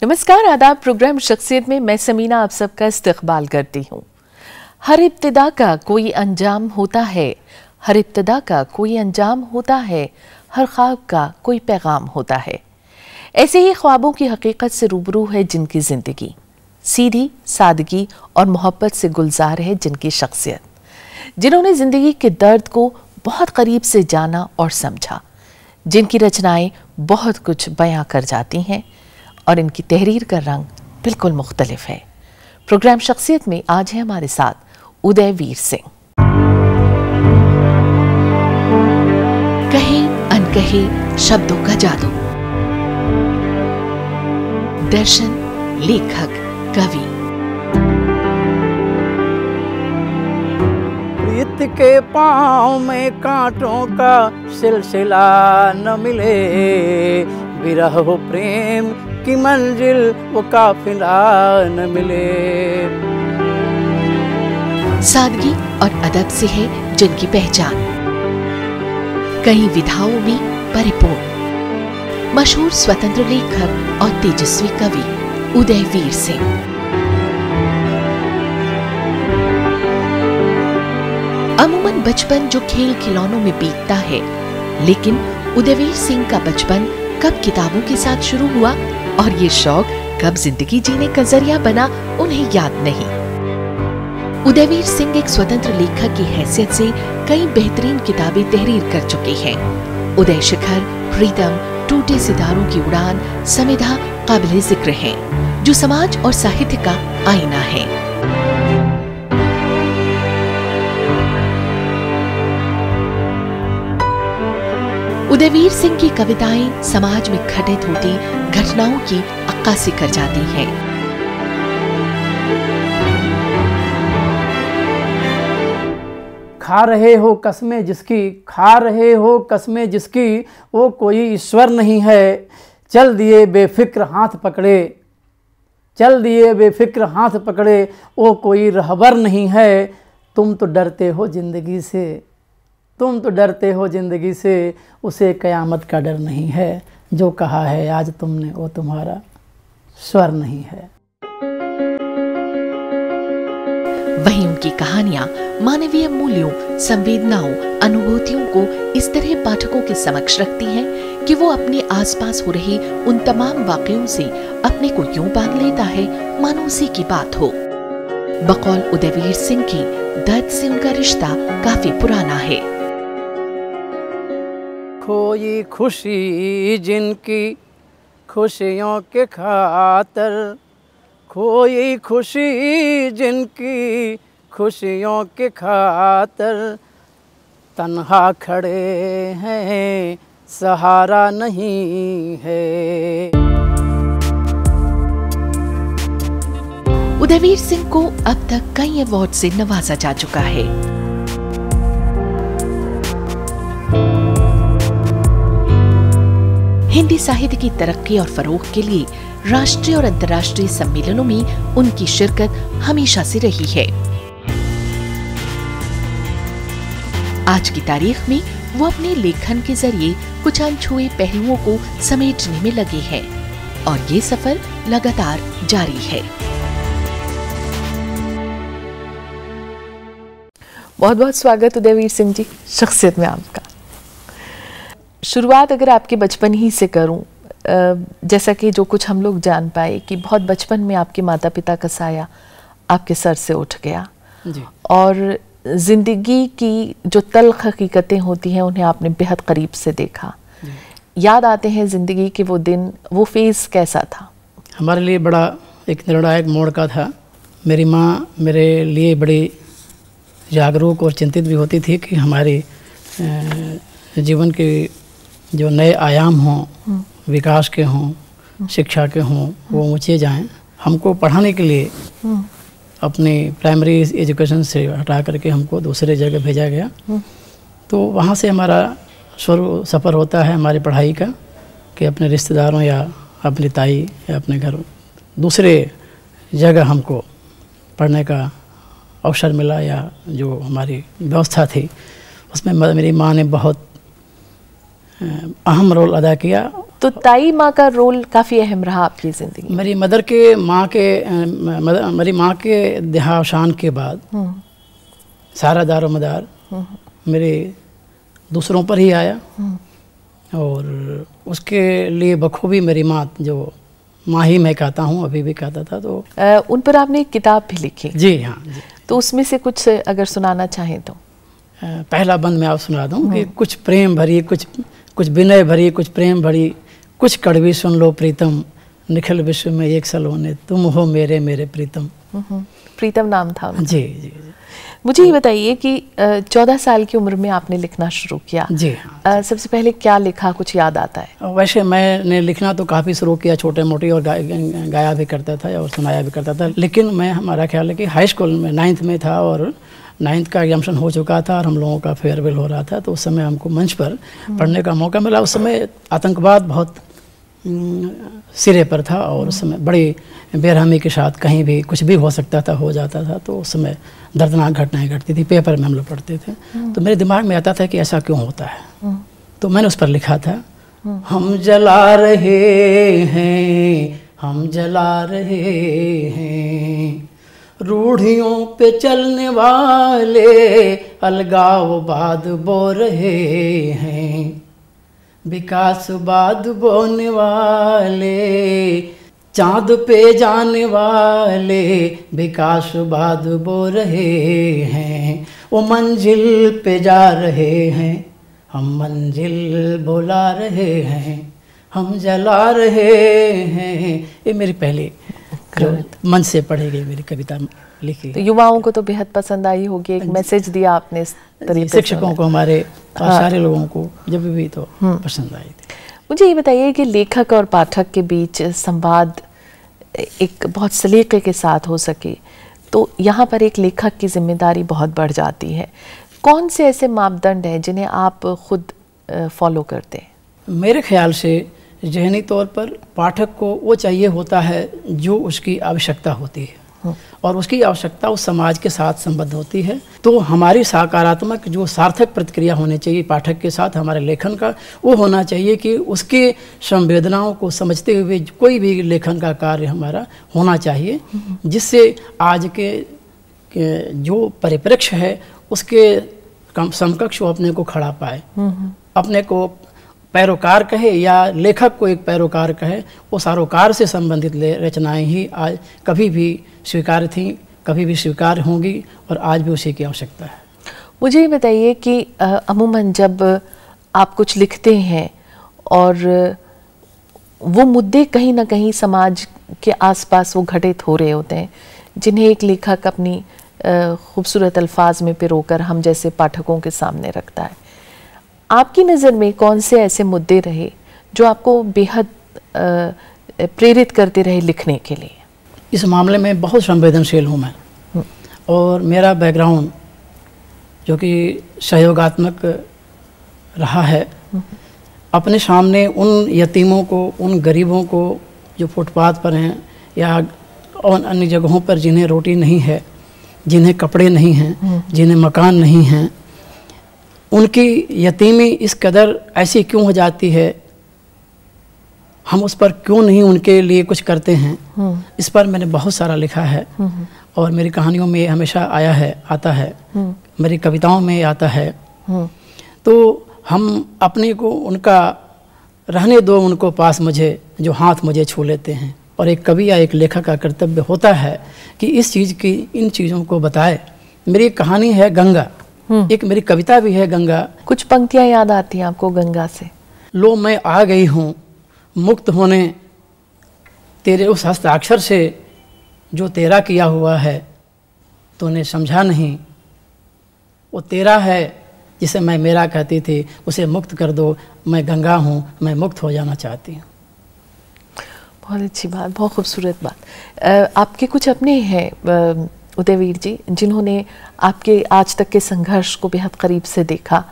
नमस्कार, आदाब। प्रोग्राम शख्सियत में मैं समीना आप सबका इस्तकबाल करती हूँ। हर इब्तिदा का कोई अंजाम होता है, हर इब्तिदा का कोई अंजाम होता है, हर ख्वाब का कोई पैगाम होता है। ऐसे ही ख्वाबों की हकीकत से रूबरू है जिनकी ज़िंदगी, सीधी सादगी और मोहब्बत से गुलजार है जिनकी शख्सियत, जिन्होंने ज़िंदगी के दर्द को बहुत करीब से जाना और समझा, जिनकी रचनाएं बहुत कुछ बयां कर जाती हैं और इनकी तहरीर का रंग बिल्कुल मुख्तलिफ है। प्रोग्राम शख्सियत में आज है हमारे साथ उदयवीर सिंह। कहे अनकहे शब्दों का जादू, दर्शन, लेखक, कवि। प्रीत के पाँव में कांटों का सिलसिला न मिले, विरह हो प्रेम की मंजिल वो काफिला न मिले। सादगी और अदब से है जिनकी पहचान, कई विधाओं में परिपूर्ण, मशहूर स्वतंत्र लेखक और तेजस्वी कवि उदयवीर सिंह। अमूमन बचपन जो खेल खिलौनों में बीतता है, लेकिन उदयवीर सिंह का बचपन कब किताबों के साथ शुरू हुआ और ये शौक कब जिंदगी जीने का जरिया बना, उन्हें याद नहीं। उदयवीर सिंह एक स्वतंत्र लेखक की हैसियत से कई बेहतरीन किताबें तहरीर कर चुके हैं। उदय शिखर, प्रीतम, टूटे सितारों की उड़ान, समिधा काबिल जिक्र हैं, जो समाज और साहित्य का आईना है। उदयवीर सिंह की कविताएं समाज में घटित होती घटनाओं की अक्कासी कर जाती हैं। खा रहे हो कसमें जिसकी, खा रहे हो कसमें जिसकी, वो कोई ईश्वर नहीं है। चल दिए बेफिक्र हाथ पकड़े, चल दिए बेफिक्र हाथ पकड़े, वो कोई रहबर नहीं है। तुम तो डरते हो जिंदगी से, तुम तो डरते हो जिंदगी से, उसे कयामत का डर नहीं है। जो कहा है आज तुमने वो तुम्हारा स्वर नहीं है। वहीं उनकी कहानियां मानवीय मूल्यों, संवेदनाओं, अनुभूतियों को इस तरह पाठकों के समक्ष रखती हैं कि वो अपने आसपास हो रही उन तमाम वाकयों से अपने को यूं बांध लेता है मानो उसी की बात हो। बकौल उदयवीर सिंह की, दर्द से उनका रिश्ता काफी पुराना है। खोई खुशी जिनकी खुशियों के खातर, खोई खुशी जिनकी खुशियों के खातर, तन्हा खड़े हैं सहारा नहीं है। उदयवीर सिंह को अब तक कई अवार्ड से नवाजा जा चुका है। हिंदी साहित्य की तरक्की और फरोग के लिए राष्ट्रीय और अंतर्राष्ट्रीय सम्मेलनों में उनकी शिरकत हमेशा से रही है। आज की तारीख में वो अपने लेखन के जरिए कुछ अनछुए पहलुओं को समेटने में लगे हैं और ये सफर लगातार जारी है। बहुत बहुत स्वागत उदयवीर सिंह जी शख्सियत में आपका। शुरुआत अगर आपके बचपन ही से करूं, जैसा कि जो कुछ हम लोग जान पाए कि बहुत बचपन में आपके माता पिता का साया आपके सर से उठ गया जी। और ज़िंदगी की जो तल्ख हकीकतें होती हैं उन्हें आपने बेहद करीब से देखा। याद आते हैं ज़िंदगी के वो दिन, वो फेज़ कैसा था? हमारे लिए बड़ा एक निर्णायक मोड़ का था। मेरी माँ मेरे लिए बड़ी जागरूक और चिंतित भी होती थी कि हमारे जीवन के जो नए आयाम हों, विकास के हों, शिक्षा के हों, वो ऊँचे जाएं। हमको पढ़ाने के लिए अपनी प्राइमरी एजुकेशन से हटा करके हमको दूसरे जगह भेजा गया। तो वहाँ से हमारा शुरू सफ़र होता है हमारी पढ़ाई का कि अपने रिश्तेदारों या अपनी ताई या अपने घर दूसरे जगह हमको पढ़ने का अवसर मिला, या जो हमारी व्यवस्था थी उसमें मेरी माँ ने बहुत अहम रोल अदा किया। तो ताई माँ का रोल काफ़ी अहम रहा आपकी ज़िंदगी में। मेरी मेरी माँ के देहावसान के बाद सारा दारोमदार मेरे दूसरों पर ही आया, और उसके लिए बखूबी मेरी माँ, जो माँ ही मैं कहता हूँ, अभी भी कहता था। तो उन पर आपने एक किताब भी लिखी। जी हाँ जी। तो उसमें से कुछ अगर सुनाना चाहें तो। पहला बंद मैं आप सुना दूँ कि कुछ प्रेम भरी, कुछ विनय भरी, कुछ प्रेम भरी, कुछ कड़वी सुन लो प्रीतम, निखिल विश्व में एक सलोने, तुम हो मेरे मेरे प्रीतम। प्रीतम नाम था उनका। जी जी। मुझे ये बताइए कि 14 साल की उम्र में आपने लिखना शुरू किया। जी हाँ। सबसे पहले क्या लिखा, कुछ याद आता है? वैसे मैंने लिखना तो काफ़ी शुरू किया, छोटे मोटे, और गाया भी करता था और सुनाया भी करता था। लेकिन मैं, हमारा ख्याल है कि हाई स्कूल में 9th में था, और 9th का एग्जामिनेशन हो चुका था और हम लोगों का फेयरवेल हो रहा था। तो उस समय हमको मंच पर पढ़ने का मौका मिला। उस समय आतंकवाद बहुत सिरे पर था, और उस समय बड़ी बेरहमी के साथ कहीं भी कुछ भी हो सकता था, हो जाता था। तो उस समय दर्दनाक घटनाएं घटती थी, पेपर में हम लोग पढ़ते थे। तो मेरे दिमाग में आता था कि ऐसा क्यों होता है। तो मैंने उस पर लिखा था, हम जला रहे हैं, हम जला रहे हैं, रूढ़ियों पे चलने वाले अलगाववाद बो रहे हैं, विकासवाद बोने वाले चांद पे जाने वाले विकासवाद बो रहे हैं, वो मंजिल पे जा रहे हैं, हम मंजिल बुला रहे हैं, हम जला रहे हैं। ये मेरी पहली जो मन से पढ़ी गई मेरी कविता लिखी। तो युवाओं को तो बेहद पसंद आई होगी, एक मैसेज दिया आपने इस तरीके से। शिक्षकों को, हमारे और सारे लोगों को जब भी तो पसंद आई थी। मुझे ये बताइए कि लेखक और पाठक के बीच संवाद एक बहुत सलीके के साथ हो सके, तो यहाँ पर एक लेखक की जिम्मेदारी बहुत बढ़ जाती है। कौन से ऐसे मापदंड हैं जिन्हें आप खुद फॉलो करते हैं? मेरे ख्याल से ज़हनी तौर पर पाठक को वो चाहिए होता है जो उसकी आवश्यकता होती है, और उसकी आवश्यकता उस समाज के साथ संबद्ध होती है। तो हमारी सकारात्मक जो सार्थक प्रतिक्रिया होनी चाहिए पाठक के साथ हमारे लेखन का, वो होना चाहिए कि उसके संवेदनाओं को समझते हुए कोई भी लेखन का कार्य हमारा होना चाहिए, जिससे आज के जो परिप्रेक्ष्य है उसके समकक्ष वो अपने को खड़ा पाए, अपने को पैरोकार कहे या लेखक को एक पैरोकार कहे। वो सारोकार से संबंधित रचनाएं ही आज कभी भी स्वीकार्य थीं, कभी भी स्वीकार्य होंगी, और आज भी उसी की आवश्यकता है। मुझे ये बताइए कि अमूमन जब आप कुछ लिखते हैं और वो मुद्दे कहीं ना कहीं समाज के आसपास वो घटित हो रहे होते हैं, जिन्हें एक लेखक अपनी खूबसूरत अल्फाज में पिरोकर हम जैसे पाठकों के सामने रखता है, आपकी नज़र में कौन से ऐसे मुद्दे रहे जो आपको बेहद प्रेरित करते रहे लिखने के लिए? इस मामले में बहुत संवेदनशील हूँ मैं, और मेरा बैकग्राउंड जो कि सहयोगात्मक रहा है, अपने सामने उन यतीमों को, उन गरीबों को जो फुटपाथ पर हैं या और अन्य जगहों पर जिन्हें रोटी नहीं है, जिन्हें कपड़े नहीं हैं, जिन्हें मकान नहीं हैं, उनकी यतीमी इस कदर ऐसी क्यों हो जाती है, हम उस पर क्यों नहीं उनके लिए कुछ करते हैं। इस पर मैंने बहुत सारा लिखा है, और मेरी कहानियों में हमेशा आता है, मेरी कविताओं में आता है। तो हम अपने को उनका रहने दो, उनको पास मुझे, जो हाथ मुझे छू लेते हैं। और एक कवि या एक लेखक का कर्तव्य होता है कि इस चीज़ की, इन चीज़ों को बताए। मेरी एक कहानी है गंगा, एक मेरी कविता भी है गंगा। कुछ पंक्तियां याद आती हैं आपको गंगा से? लो मैं आ गई हूँ मुक्त होने तेरे उस हस्ताक्षर से, जो तेरा किया हुआ है तूने समझा नहीं, वो तेरा है जिसे मैं मेरा कहती थी, उसे मुक्त कर दो, मैं गंगा हूँ, मैं मुक्त हो जाना चाहती हूँ। बहुत अच्छी बात, बहुत खूबसूरत बात। आपके कुछ अपने हैं उदयवीर जी, जिन्होंने आपके आज तक के संघर्ष को बेहद करीब से देखा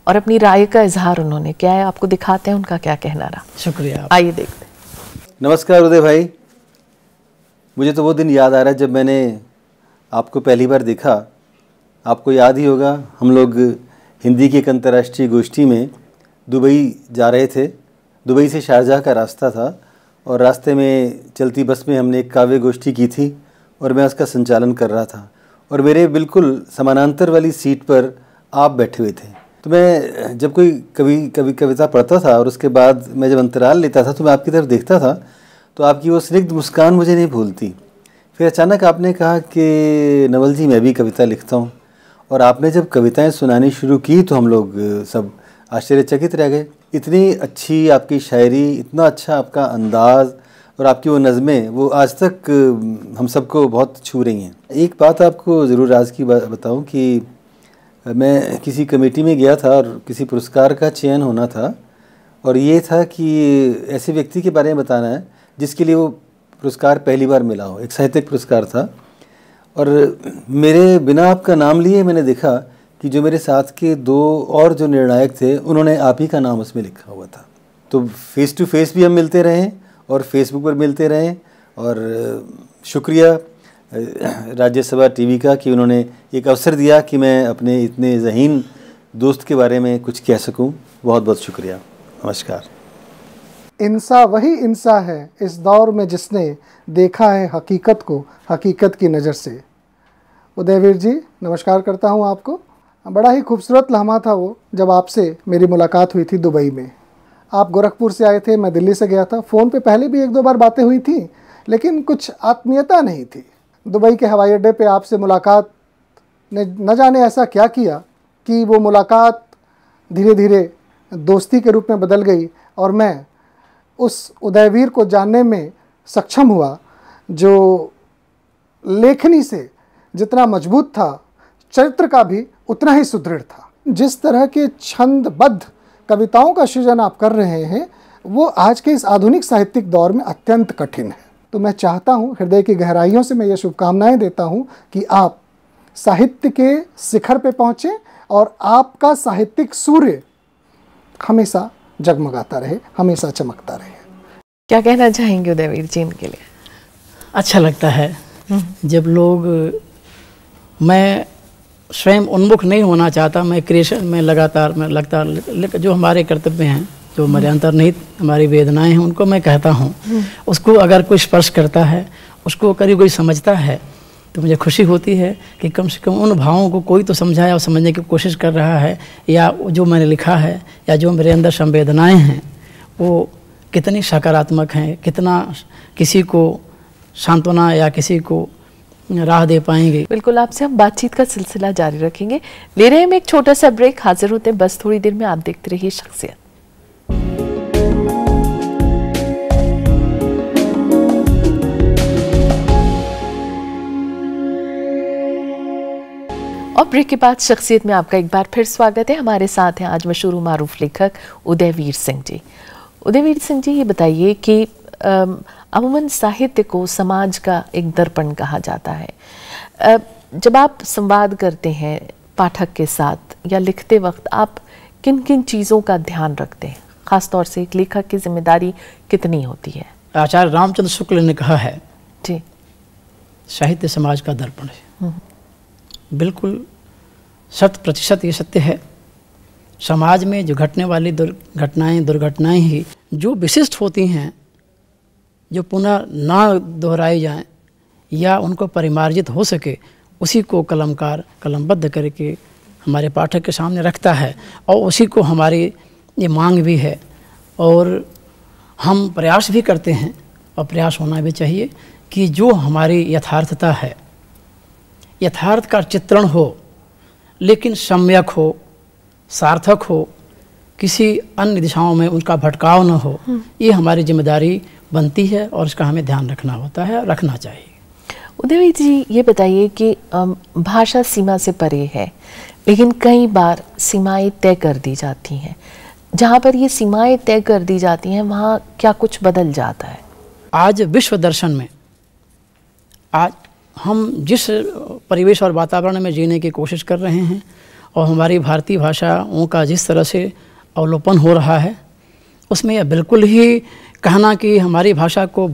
और अपनी राय का इजहार उन्होंने किया है, आपको दिखाते हैं उनका क्या कहना रहा। शुक्रिया। आइए देखते हैं। नमस्कार उदय भाई, मुझे तो वो दिन याद आ रहा है जब मैंने आपको पहली बार देखा। आपको याद ही होगा, हम लोग हिंदी की एक अंतर्राष्ट्रीय गोष्ठी में दुबई जा रहे थे दुबई से शारजाह का रास्ता था और रास्ते में चलती बस में हमने एक काव्य गोष्ठी की थी और मैं उसका संचालन कर रहा था और मेरे बिल्कुल समानांतर वाली सीट पर आप बैठे हुए थे। तो मैं जब कोई कविता पढ़ता था और उसके बाद मैं जब अंतराल लेता था तो मैं आपकी तरफ देखता था तो आपकी वो स्निग्ध मुस्कान मुझे नहीं भूलती। फिर अचानक आपने कहा कि नवल जी मैं भी कविता लिखता हूँ, और आपने जब कविताएं सुनानी शुरू की तो हम लोग सब आश्चर्यचकित रह गए। इतनी अच्छी आपकी शायरी, इतना अच्छा आपका अंदाज़ और आपकी वो नज़में वो आज तक हम सबको बहुत छू रही हैं। एक बात आपको ज़रूर आज की बताऊं कि मैं किसी कमेटी में गया था और किसी पुरस्कार का चयन होना था और ये था कि ऐसे व्यक्ति के बारे में बताना है जिसके लिए वो पुरस्कार पहली बार मिला हो। एक साहित्यिक पुरस्कार था और मेरे बिना आपका नाम लिए मैंने देखा कि जो मेरे साथ के दो और जो निर्णायक थे उन्होंने आप ही का नाम उसमें लिखा हुआ था। तो फेस टू फेस भी हम मिलते रहे और फेसबुक पर मिलते रहे और शुक्रिया राज्यसभा टीवी का कि उन्होंने एक अवसर दिया कि मैं अपने इतने ज़हीन दोस्त के बारे में कुछ कह सकूं। बहुत बहुत शुक्रिया। नमस्कार। इंसा वही इंसा है इस दौर में जिसने देखा है हकीकत को हकीकत की नज़र से। उदयवीर जी नमस्कार करता हूं आपको। बड़ा ही खूबसूरत लम्हा था वो जब आपसे मेरी मुलाकात हुई थी दुबई में। आप गोरखपुर से आए थे, मैं दिल्ली से गया था। फ़ोन पे पहले भी एक दो बार बातें हुई थी लेकिन कुछ आत्मीयता नहीं थी। दुबई के हवाई अड्डे पे आपसे मुलाकात ने न जाने ऐसा क्या किया कि वो मुलाकात धीरे धीरे दोस्ती के रूप में बदल गई और मैं उस उदयवीर को जानने में सक्षम हुआ जो लेखनी से जितना मजबूत था, चरित्र का भी उतना ही सुदृढ़ था। जिस तरह के छंदबद्ध कविताओं का सृजन आप कर रहे हैं वो आज के इस आधुनिक साहित्यिक दौर में अत्यंत कठिन है। तो मैं चाहता हूँ, हृदय की गहराइयों से मैं ये शुभकामनाएं देता हूँ कि आप साहित्य के शिखर पे पहुँचें और आपका साहित्यिक सूर्य हमेशा जगमगाता रहे, हमेशा चमकता रहे। क्या कहना चाहेंगे उदयवीर जी इनके लिए? अच्छा लगता है जब लोग, मैं स्वयं उन्मुख नहीं होना चाहता, मैं क्रिएशन में लगातार जो हमारे कर्तव्य हैं, जो हमारे अंतर्निहित हमारी वेदनाएं हैं उनको मैं कहता हूँ। उसको अगर कोई स्पर्श करता है, उसको करीब कोई समझता है तो मुझे खुशी होती है कि कम से कम उन भावों को कोई तो समझाया और समझने की कोशिश कर रहा है, या जो मैंने लिखा है या जो मेरे अंदर संवेदनाएं हैं वो कितनी सकारात्मक हैं, कितना किसी को सांत्वना या किसी को राह दे पाएंगे। बिल्कुल, आपसे हम बातचीत का सिलसिला जारी रखेंगे। ले रहे हैं हम एक छोटा सा ब्रेक, हाजिर होते हैं बस थोड़ी देर में। आप देखते रहिए शख्सियत। और ब्रेक के बाद शख्सियत में आपका एक बार फिर स्वागत है। हमारे साथ हैं आज मशहूर मारूफ लेखक उदयवीर सिंह जी। उदयवीर सिंह जी, ये बताइए कि अमूमन साहित्य को समाज का एक दर्पण कहा जाता है। जब आप संवाद करते हैं पाठक के साथ या लिखते वक्त आप किन किन चीज़ों का ध्यान रखते हैं? ख़ास तौर से एक लेखक की जिम्मेदारी कितनी होती है? आचार्य रामचंद्र शुक्ल ने कहा है जी, साहित्य समाज का दर्पण है। बिल्कुल 100% ये सत्य है। समाज में जो घटने वाली दुर्घटनाएं ही जो विशिष्ट होती हैं, जो पुनः ना दोहराई जाएं या उनको परिमार्जित हो सके, उसी को कलमकार कलमबद्ध करके हमारे पाठक के सामने रखता है और उसी को हमारी ये मांग भी है और हम प्रयास भी करते हैं और प्रयास होना भी चाहिए कि जो हमारी यथार्थता है, यथार्थ का चित्रण हो लेकिन सम्यक हो, सार्थक हो, किसी अन्य दिशाओं में उनका भटकाव न हो। ये हमारी जिम्मेदारी बनती है और इसका हमें ध्यान रखना होता है, रखना चाहिए। उदयवीर जी, ये बताइए कि भाषा सीमा से परे है लेकिन कई बार सीमाएं तय कर दी जाती हैं। जहाँ पर ये सीमाएं तय कर दी जाती हैं वहाँ क्या कुछ बदल जाता है? आज विश्व दर्शन में आज हम जिस परिवेश और वातावरण में जीने की कोशिश कर रहे हैं और हमारी भारतीय भाषाओं का जिस तरह से अवलोकन हो रहा है, उसमें यह बिल्कुल ही कहना कि हमारी भाषा को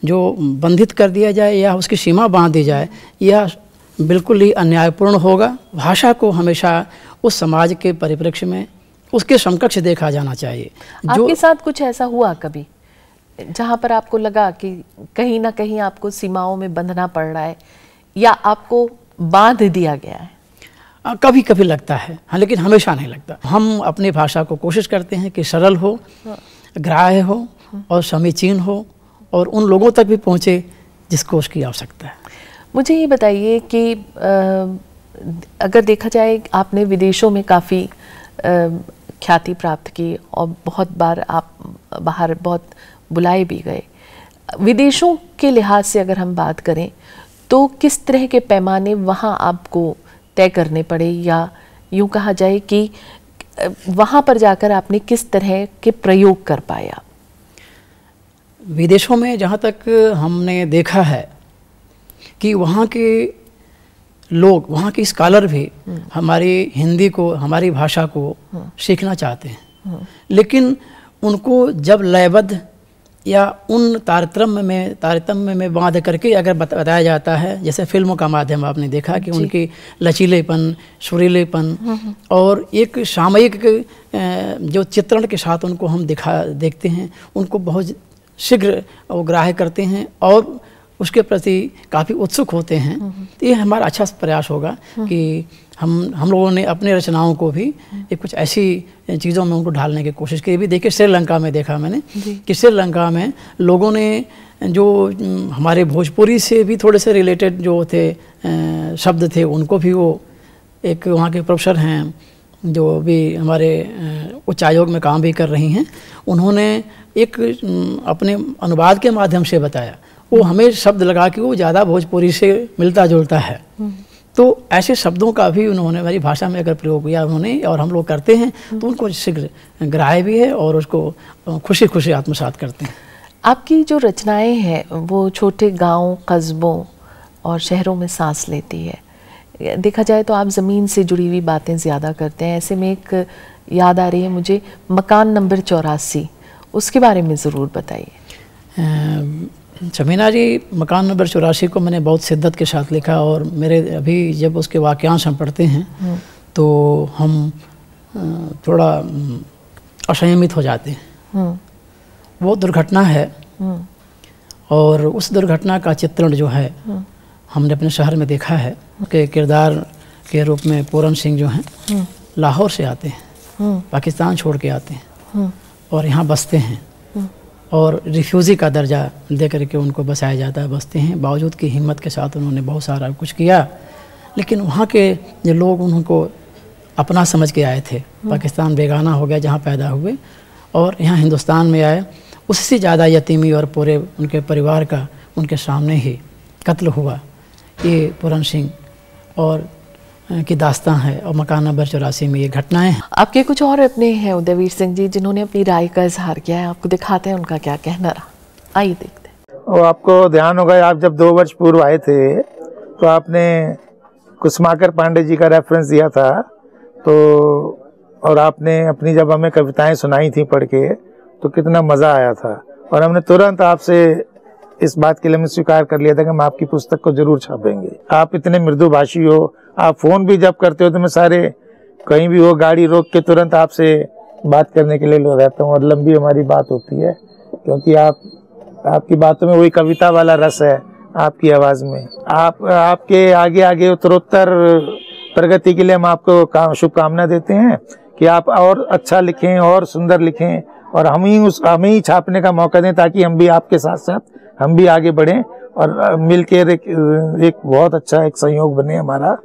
जो बंधित कर दिया जाए या उसकी सीमा बांध दी जाए, यह बिल्कुल ही अन्यायपूर्ण होगा। भाषा को हमेशा उस समाज के परिप्रेक्ष्य में, उसके समकक्ष देखा जाना चाहिए। आपके साथ कुछ ऐसा हुआ कभी जहाँ पर आपको लगा कि कहीं ना कहीं आपको सीमाओं में बंधना पड़ रहा है या आपको बांध दिया गया है? कभी कभी लगता है, हाँ, लेकिन हमेशा नहीं लगता। हम अपनी भाषा को कोशिश करते हैं कि सरल हो, ग्राह्य हो और समीचीन हो और उन लोगों तक भी पहुँचे जिसको उसकी आवश्यकता है। मुझे ये बताइए कि अगर देखा जाए, आपने विदेशों में काफ़ी ख्याति प्राप्त की और बहुत बार आप बाहर बहुत बुलाए भी गए। विदेशों के लिहाज से अगर हम बात करें तो किस तरह के पैमाने वहाँ आपको तय करने पड़े, या यूँ कहा जाए कि वहाँ पर जाकर आपने किस तरह के प्रयोग कर पाया? विदेशों में जहाँ तक हमने देखा है कि वहाँ के लोग, वहाँ के स्कॉलर भी हमारी हिंदी को, हमारी भाषा को सीखना चाहते हैं, लेकिन उनको जब लयबद्ध या उन तारतम्य में बांध करके अगर बताया जाता है, जैसे फिल्मों का माध्यम आपने देखा कि उनकी लचीलेपन, सुरीलेपन और एक सामयिक जो चित्रण के साथ उनको हम देखते हैं, उनको बहुत शीघ्र वो ग्राह्य करते हैं और उसके प्रति काफ़ी उत्सुक होते हैं। तो ये हमारा अच्छा प्रयास होगा कि हम लोगों ने अपने रचनाओं को भी एक कुछ ऐसी चीज़ों में उनको ढालने की कोशिश की भी। देखिए, श्रीलंका में देखा मैंने कि श्रीलंका में लोगों ने जो हमारे भोजपुरी से भी थोड़े से रिलेटेड जो थे शब्द थे, उनको भी वो एक वहाँ के प्रोफेसर हैं जो भी हमारे उच्च आयोग में काम भी कर रही हैं, उन्होंने एक अपने अनुवाद के माध्यम से बताया। वो हमें शब्द लगा कि वो ज़्यादा भोजपुरी से मिलता जुलता है, तो ऐसे शब्दों का भी उन्होंने हमारी भाषा में अगर प्रयोग किया उन्होंने, और हम लोग करते हैं, तो उनको शीघ्र ग्राह्य भी है और उसको खुशी खुशी आत्मसात करते हैं। आपकी जो रचनाएं हैं वो छोटे गांव, कस्बों और शहरों में सांस लेती है। देखा जाए तो आप ज़मीन से जुड़ी हुई बातें ज़्यादा करते हैं। ऐसे में एक याद आ रही है मुझे, मकान नंबर 84, उसके बारे में ज़रूर बताइए। शमीना जी, मकान नंबर 84 को मैंने बहुत शिद्दत के साथ लिखा और मेरे अभी जब उसके वाक्यांश हम पढ़ते हैं तो हम थोड़ा असंयमित हो जाते हैं। वो दुर्घटना है और उस दुर्घटना का चित्रण जो है हमने अपने शहर में देखा है। के किरदार के रूप में पूरन सिंह जो हैं लाहौर से आते हैं, पाकिस्तान छोड़ के आते हैं और यहाँ बसते हैं और रिफ्यूज़ी का दर्जा दे करके उनको बसाया जाता है, बसते हैं। बावजूद की हिम्मत के साथ उन्होंने बहुत सारा कुछ किया, लेकिन वहाँ के जो लोग उनको अपना समझ के आए थे। पाकिस्तान बेगाना हो गया जहाँ पैदा हुए और यहाँ हिंदुस्तान में आए, उससे ज़्यादा यतीमी और पूरे उनके परिवार का उनके सामने ही कत्ल हुआ। ये पूरन सिंह और की दास्तां है और मकान नंबर 84 में ये घटनाएं हैं। आपके कुछ और अपने हैं उदयवीर सिंह जी जिन्होंने अपनी राय का इजहार किया है, आपको दिखाते हैं उनका क्या कहना रहा। आइए देखते हैं। और आपको ध्यान होगा, आप जब 2 वर्ष पूर्व आए थे तो आपने कुसुमाकर पांडे जी का रेफरेंस दिया था, तो और आपने अपनी जब हमें कविताएं सुनाई थी पढ़ के तो कितना मज़ा आया था और हमने तुरंत आपसे इस बात के लिए हमने स्वीकार कर लिया था कि हम आपकी पुस्तक को जरूर छापेंगे। आप इतने मृदुभाषी हो, आप फ़ोन भी जब करते हो तो मैं सारे कहीं भी हो गाड़ी रोक के तुरंत आपसे बात करने के लिए रहता हूँ और लंबी हमारी बात होती है, क्योंकि आपकी बातों में वही कविता वाला रस है आपकी आवाज़ में। आपके आगे आगे उत्तरोत्तर प्रगति के लिए हम आपको शुभकामना देते हैं कि आप और अच्छा लिखें और सुंदर लिखें और हमें ही छापने का मौका दें, ताकि हम भी आपके साथ साथ हम भी आगे बढ़ें और मिलकर एक बहुत अच्छा एक संयोग बने हमारा,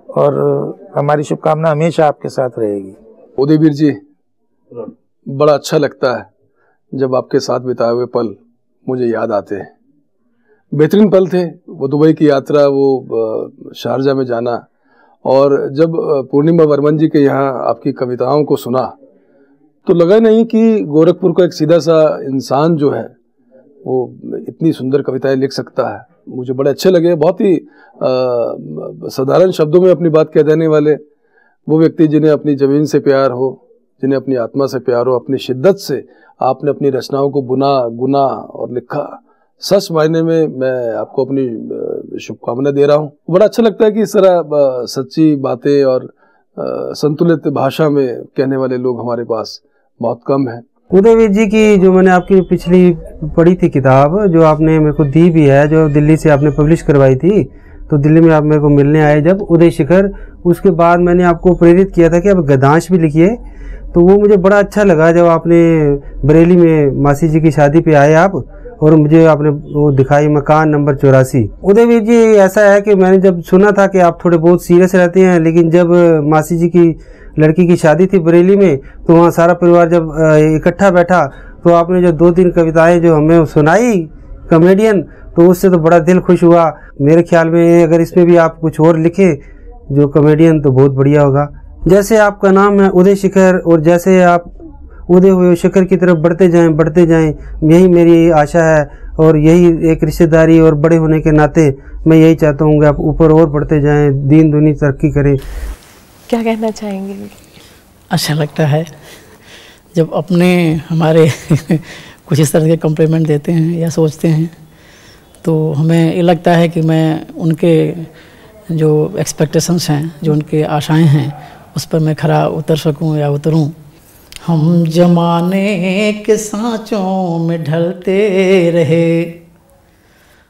और हमारी शुभकामना हमेशा आपके साथ रहेगी। उदयवीर जी, बड़ा अच्छा लगता है जब आपके साथ बिताए हुए पल मुझे याद आते हैं। बेहतरीन पल थे वो, दुबई की यात्रा, वो शारजा में जाना, और जब पूर्णिमा वर्मन जी के यहाँ आपकी कविताओं को सुना तो लगा नहीं कि गोरखपुर का एक सीधा सा इंसान जो है वो इतनी सुंदर कविताएं लिख सकता है। मुझे बड़े अच्छे लगे। बहुत ही साधारण शब्दों में अपनी बात कह देने वाले वो व्यक्ति जिन्हें अपनी ज़मीन से प्यार हो, जिन्हें अपनी आत्मा से प्यार हो, अपनी शिद्दत से आपने अपनी रचनाओं को बुना, गुना और लिखा। सच मायने में मैं आपको अपनी शुभकामना दे रहा हूँ। बड़ा अच्छा लगता है कि इस तरह सच्ची बातें और संतुलित भाषा में कहने वाले लोग हमारे पास बहुत कम हैं। उदयवीर जी की जो मैंने आपकी पिछली पढ़ी थी किताब, जो आपने मेरे को दी भी है, जो दिल्ली से आपने पब्लिश करवाई थी, तो दिल्ली में आप मेरे को मिलने आए जब उदय शिखर, उसके बाद मैंने आपको प्रेरित किया था कि आप गद्यांश भी लिखिए। तो वो मुझे बड़ा अच्छा लगा जब आपने बरेली में मासी जी की शादी पे आए आप, और मुझे आपने वो दिखाई मकान नंबर 84। उदयवीर जी ऐसा है कि मैंने जब सुना था कि आप थोड़े बहुत सीरियस रहते हैं, लेकिन जब मासी जी की लड़की की शादी थी बरेली में, तो वहाँ सारा परिवार जब इकट्ठा बैठा, तो आपने जो 2-3 कविताएं जो हमें सुनाई कॉमेडियन, तो उससे तो बड़ा दिल खुश हुआ। मेरे ख्याल में अगर इसमें भी आप कुछ और लिखें जो कॉमेडियन, तो बहुत बढ़िया होगा। जैसे आपका नाम है उदय शिखर, और जैसे आप उदय हुए शिखर की तरफ बढ़ते जाएं, यही मेरी आशा है, और यही एक रिश्तेदारी और बड़े होने के नाते मैं यही चाहता हूँ कि आप ऊपर और बढ़ते जाएं, दीन दुनी तरक्की करें। क्या कहना चाहेंगे? अच्छा लगता है जब अपने हमारे कुछ इस तरह के कम्प्लीमेंट देते हैं या सोचते हैं, तो हमें ये लगता है कि मैं उनके जो एक्सपेक्टेशंस हैं, जो उनके आशाएं हैं, उस पर मैं खरा उतर सकूं या उतरूं। हम जमाने के सांचों में ढलते रहे,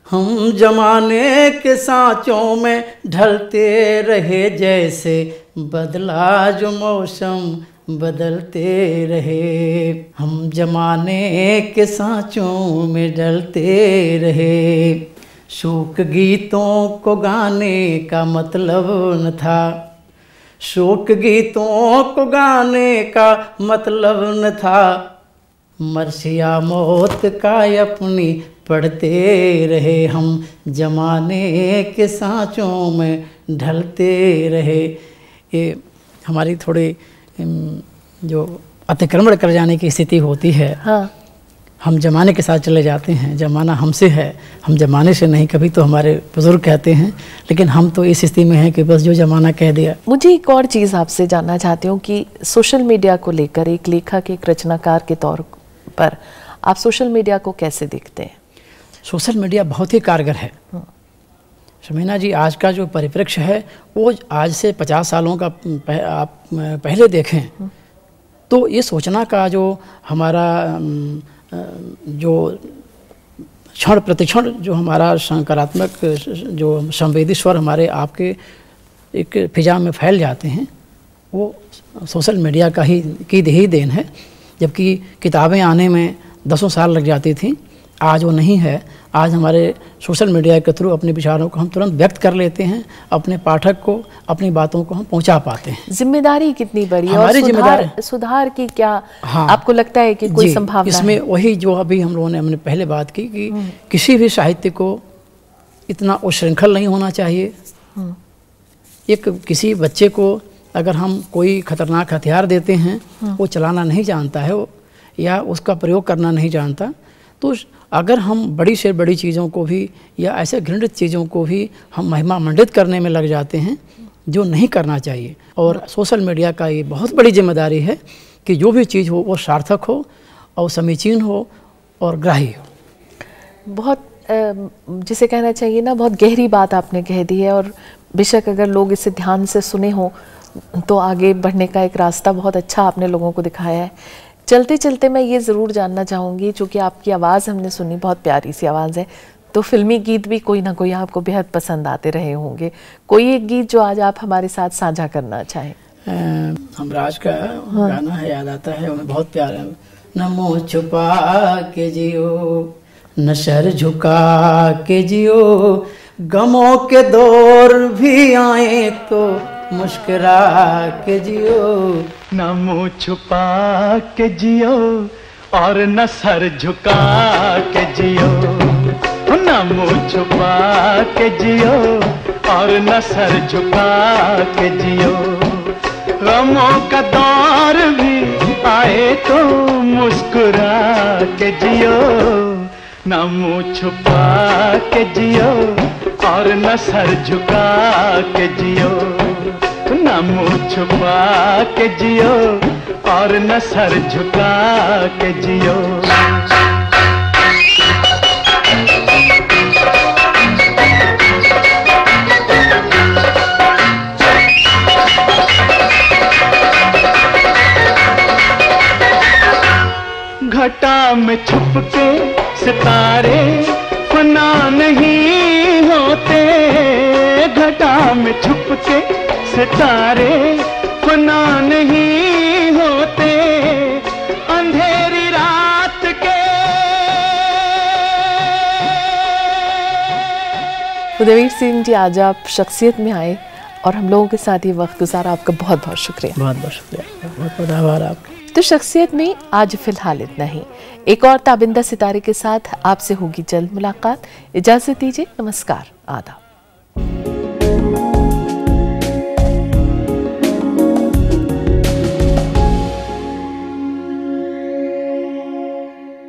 हम जमाने के सांचों में ढलते रहे, जैसे बदला जो मौसम बदलते रहे। हम जमाने के सांचों में ढलते रहे, शोक गीतों को गाने का मतलब न था, शोक गीतों को गाने का मतलब न था, मरसिया मौत का अपनी पढ़ते रहे। हम जमाने के सांचों में ढलते रहे। ये हमारी थोड़ी जो अतिक्रमण कर जाने की स्थिति होती है, हाँ, हम जमाने के साथ चले जाते हैं, जमाना हमसे है, हम जमाने से नहीं। कभी तो हमारे बुजुर्ग कहते हैं, लेकिन हम तो इस स्थिति में हैं कि बस जो जमाना कह दिया। मुझे एक और चीज़ आपसे जानना चाहती हूँ कि सोशल मीडिया को लेकर एक लेखक, एक रचनाकार के तौर पर आप सोशल मीडिया को कैसे देखते हैं? सोशल मीडिया बहुत ही कारगर है शमीना जी। आज का जो परिप्रेक्ष्य है वो आज से 50 सालों का आप पहले देखें तो ये सोचना का जो हमारा जो क्षण प्रतिक्षण जो हमारा सकारात्मक जो संवेदी स्वर हमारे आपके एक फिजा में फैल जाते हैं, वो सोशल मीडिया का ही देन है। जबकि किताबें आने में 10 साल लग जाती थी, आज वो नहीं है। आज हमारे सोशल मीडिया के थ्रू अपने विचारों को हम तुरंत व्यक्त कर लेते हैं, अपने पाठक को अपनी बातों को हम पहुंचा पाते हैं। जिम्मेदारी कितनी बड़ी है हमारी जिम्मेदारी, सुधार की क्या हाँ, आपको लगता है कि कोई संभावना इसमें है? वही जो अभी हम लोगों ने हमने पहले बात की कि किसी भी साहित्य को इतना उच्छृंखल नहीं होना चाहिए। एक किसी बच्चे को अगर हम कोई खतरनाक हथियार देते हैं, वो चलाना नहीं जानता है या उसका प्रयोग करना नहीं जानता, तो अगर हम बड़ी से बड़ी चीज़ों को भी या ऐसे घृणित चीज़ों को भी हम महिमा मंडित करने में लग जाते हैं, जो नहीं करना चाहिए। और सोशल मीडिया का ये बहुत बड़ी जिम्मेदारी है कि जो भी चीज़ हो वो सार्थक हो और समीचीन हो और ग्राही हो। बहुत जिसे कहना चाहिए ना, बहुत गहरी बात आपने कह दी है, और बेशक अगर लोग इसे ध्यान से सुने हों तो आगे बढ़ने का एक रास्ता बहुत अच्छा आपने लोगों को दिखाया है। चलते चलते मैं ये ज़रूर जानना चाहूँगी, चूँकि आपकी आवाज़ हमने सुनी, बहुत प्यारी सी आवाज़ है, तो फिल्मी गीत भी कोई ना कोई आपको बेहद पसंद आते रहे होंगे। कोई एक गीत जो आज आप हमारे साथ साझा करना चाहें? हमराज का गाना है, याद आता है, उन्हें बहुत प्यारा है। न मुँह छुपा के जियो, न सर झुका के जियो, गमों के दौर भी आए तो मुस्कुरा के जियो। न मुँह छुपा के जियो और न सर झुका के जियो, न मुँह छुपा के जियो और न सर झुका के जियो, गमों का दौर भी आए तो मुस्कुरा के जियो। न मुँह छुपा के जियो और न सर झुका के जियो, न मुँह छुपा के जियो और न सर झुका के जियो। सितारे फना नहीं होते, घटा में छुप के सितारे फना नहीं होते, अंधेरी रात के। उदयवीर सिंह जी, आज आप शख्सियत में आए और हम लोगों के साथ ये वक्त गुजारा, आपका बहुत बहुत शुक्रिया। बहुत बहुत शुक्रिया, बहुत बहुत आभार आपका। तो शख्सियत में आज फिलहाल इतना ही। एक और ताबिंदा सितारे के साथ आपसे होगी जल्द मुलाकात। इजाजत दीजिए, नमस्कार, आदाब।